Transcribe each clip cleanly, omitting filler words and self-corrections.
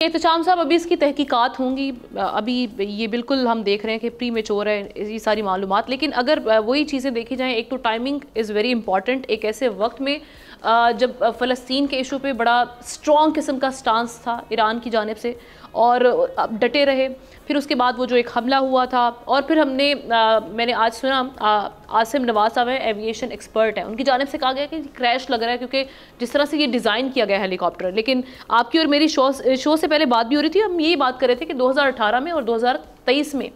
एहतशाम साहब, अभी इसकी तहकीकात होंगी। अभी ये बिल्कुल हम देख रहे हैं कि प्री मेच्योर है ये सारी मालूमात, लेकिन अगर वही चीज़ें देखी जाएँ, एक तो टाइमिंग इज़ वेरी इंपॉर्टेंट। एक ऐसे वक्त में जब फ़लस्तीन के इशू पे बड़ा स्ट्रॉन्ग किस्म का स्टांस था ईरान की जानिब से और डटे रहे, फिर उसके बाद वो जो एक हमला हुआ था, और फिर मैंने आज सुना आसिम नवाज साहब है, एविएशन एक्सपर्ट है, उनकी जानिब से कहा गया कि क्रैश लग रहा है क्योंकि जिस तरह से ये डिज़ाइन किया गया हेलीकॉप्टर। लेकिन आपकी और मेरी शो से पहले बात भी हो रही थी, हम यही बात कर रहे थे कि 2018 में और 2023 में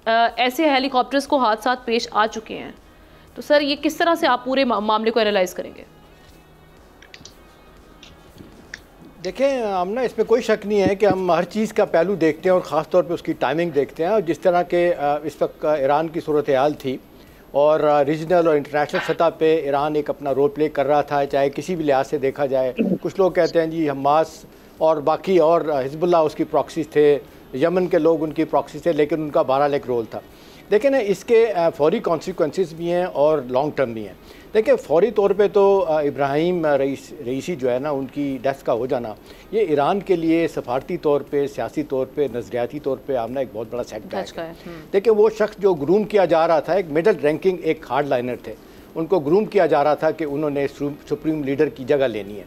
ऐसे हेलीकॉप्टर्स को हादसात पेश आ चुके हैं। तो सर, ये किस तरह से आप पूरे मामले को एनालाइज करेंगे? देखें, हम ना इसमें कोई शक नहीं है कि हम हर चीज़ का पहलू देखते हैं और ख़ास तौर पे उसकी टाइमिंग देखते हैं। और जिस तरह के इस वक्त ईरान की सूरत हाल थी और रीजनल और इंटरनेशनल सतह पे ईरान एक अपना रोल प्ले कर रहा था, चाहे किसी भी लिहाज से देखा जाए। कुछ लोग कहते हैं जी हमास और बाकी और हिजबुल्लाह उसकी प्रॉक्सीज थे, यमन के लोग उनकी प्रॉक्सीज थे, लेकिन उनका बहरहाल एक रोल था। लेकिन इसके फौरी कॉन्सिक्वेंसेस भी हैं और लॉन्ग टर्म भी हैं। देखिए, फौरी तौर पे तो इब्राहिम रईसी जो है ना, उनकी डेथ का हो जाना, ये ईरान के लिए सफारती तौर पे, सियासी तौर पे, नज़रियाती तौर पे आमना एक बहुत बड़ा सेटबैक है। देखिए, वो शख्स जो ग्रूम किया जा रहा था, एक मिडल रैंकिंग एक हार्ड लाइनर थे, उनको ग्रूम किया जा रहा था कि उन्होंने सुप्रीम लीडर की जगह लेनी है।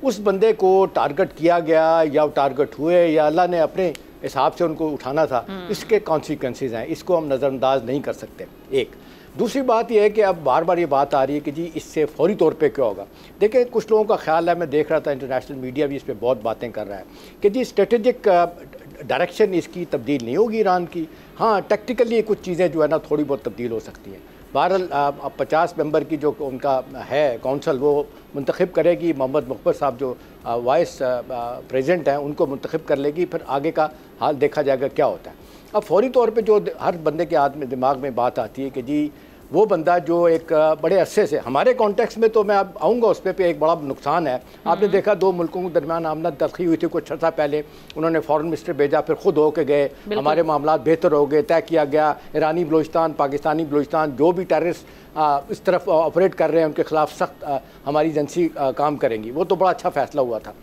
उस बंदे को टारगेट किया गया या टारगेट हुए या अल्लाह ने अपने हिसाब से उनको उठाना था, इसके कॉन्सिक्वेंसेस हैं, इसको हम नज़रअंदाज नहीं कर सकते। एक दूसरी बात यह है कि अब बार बार ये बात आ रही है कि जी इससे फौरी तौर पे क्या होगा। देखिए, कुछ लोगों का ख्याल है, मैं देख रहा था इंटरनेशनल मीडिया भी इस पर बहुत बातें कर रहा है कि जी स्ट्रेटेजिक डायरेक्शन इसकी तब्दील नहीं होगी ईरान की। हाँ, टेक्टिकली कुछ चीज़ें जो है ना थोड़ी बहुत तब्दील हो सकती हैं। बहरहाल 50 मेंबर की जो उनका है कौंसल, वो मुंतखब करेगी। मोहम्मद मुखबर साहब जो वाइस प्रेसिडेंट हैं, उनको मुंतखब कर लेगी, फिर आगे का हाल देखा जाएगा क्या होता है। अब फौरी तौर पे जो हर बंदे के हाथ में दिमाग में बात आती है कि जी वो बंदा जो एक बड़े अरसे से हमारे कॉन्टेक्स्ट में, तो मैं अब आऊँगा उस पे एक बड़ा नुकसान है। आपने देखा दो मुल्कों के दरमियान आमना तलखी हुई थी कुछ अर्सा पहले, उन्होंने फॉरेन मिनिस्टर भेजा, फिर खुद होके गए, हमारे मामला बेहतर हो गए, तय किया गया ईरानी बलूचिस्तान, पाकिस्तानी बलूचिस्तान जो भी टेररिस्ट इस तरफ ऑपरेट कर रहे हैं उनके खिलाफ सख्त हमारी एजेंसी काम करेंगी। वो तो बड़ा अच्छा फैसला हुआ था।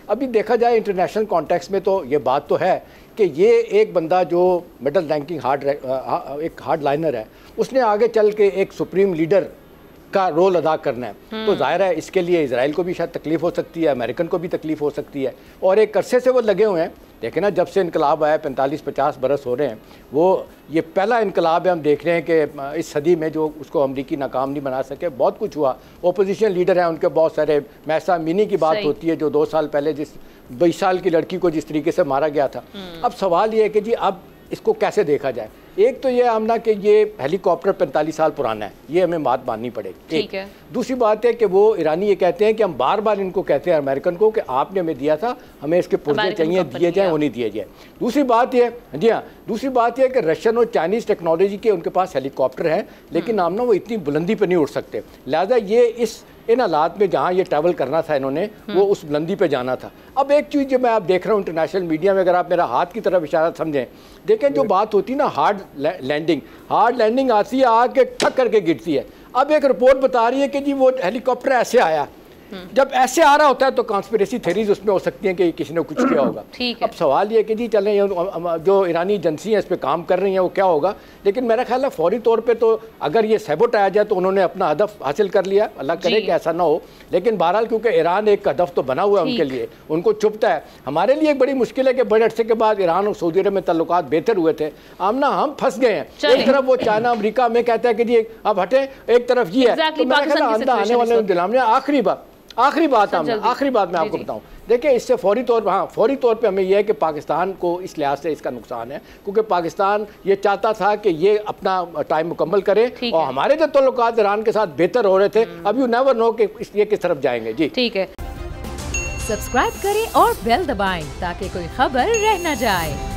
अभी देखा जाए इंटरनेशनल कॉन्टेक्स्ट में तो ये बात तो है कि ये एक बंदा जो मिडल रैंकिंग एक हार्ड लाइनर है, उसने आगे चल के एक सुप्रीम लीडर का रोल अदा करना है। तो जाहिर है इसके लिए इजराइल को भी शायद तकलीफ़ हो सकती है, अमेरिकन को भी तकलीफ़ हो सकती है, और एक अरसे से वो लगे हुए हैं। देखें ना, जब से इनकलाब आया 45-50 बरस हो रहे हैं, वो ये पहला इनकलाब है। हम देख रहे हैं कि इस सदी में जो उसको अमरीकी नाकाम नहीं बना सके, बहुत कुछ हुआ। ओपोजिशन लीडर हैं उनके बहुत सारे, मैसा मिनी की बात होती है जो 2 साल पहले जिस 22 साल की लड़की को जिस तरीके से मारा गया था। अब सवाल ये है कि जी अब इसको कैसे देखा जाए। एक तो ये आमना कि ये हेलीकॉप्टर 45 साल पुराना है, ये हमें बात माननी पड़ेगी। ठीक है। दूसरी बात है कि वो ईरानी ये कहते हैं कि हम बार बार इनको कहते हैं अमेरिकन को कि आपने हमें दिया था, हमें इसके पुर्जे चाहिए, दिए जाएँ, वो नहीं दिए जाए। दूसरी बात ये, जी हाँ, दूसरी बात यह कि रशियन और चाइनीज़ टेक्नोलॉजी के उनके पास हेलीकॉप्टर हैं, लेकिन आमना वो इतनी बुलंदी पर नहीं उड़ सकते। लिहाजा ये इन हालात में जहाँ ये ट्रैवल करना था इन्होंने, वो उस बुलंदी पे जाना था। अब एक चीज़ जो मैं आप देख रहा हूँ इंटरनेशनल मीडिया में, अगर आप मेरा हाथ की तरफ इशारा समझें, देखें जो बात होती है ना हार्ड लैंडिंग आती है, आके ठक करके गिरती है। अब एक रिपोर्ट बता रही है कि जी वो हेलीकॉप्टर ऐसे आया। जब ऐसे आ रहा होता है तो कॉन्स्पिरेसी थ्योरीज उसमें हो सकती हैं कि किसी ने कुछ किया होगा। अब सवाल ये है कि जी चलें, जो ईरानी एजेंसी है इस पे काम कर रही हैं, वो क्या होगा। लेकिन मेरा ख्याल है फौरी तौर पे तो अगर ये सैबोटाया जाए तो उन्होंने अपना हदफ हासिल कर लिया, अल्लाह करे कि ऐसा ना हो। लेकिन बहरहाल क्योंकि ईरान एक हदफ तो बना हुआ है उनके लिए, उनको चुभता है। हमारे लिए एक बड़ी मुश्किल है कि बड़े अरसे के बाद ईरान और सऊदी अरब में ताल्लुकात बेहतर हुए थे, आमना हम फंस गए हैं। एक तरफ वो चाइना अमरीका में कहता है कि जी अब हटे, एक तरफ ये है। तो मेरा ख्याल आने वाले दिलाम आखिरी बात मैं आपको बताऊं। देखिए, इससे फौरी तौर पे हमें यह है कि पाकिस्तान को इस लिहाज से इसका नुकसान है, क्योंकि पाकिस्तान ये चाहता था कि ये अपना टाइम मुकम्मल करे, और हमारे जो ताल्लुकात ईरान के साथ बेहतर हो रहे थे, अब यू नेवर नो कि ये किस तरफ जाएंगे। जी ठीक है, सब्सक्राइब करें और बेल दबाएं ताकि कोई खबर रह न जाए।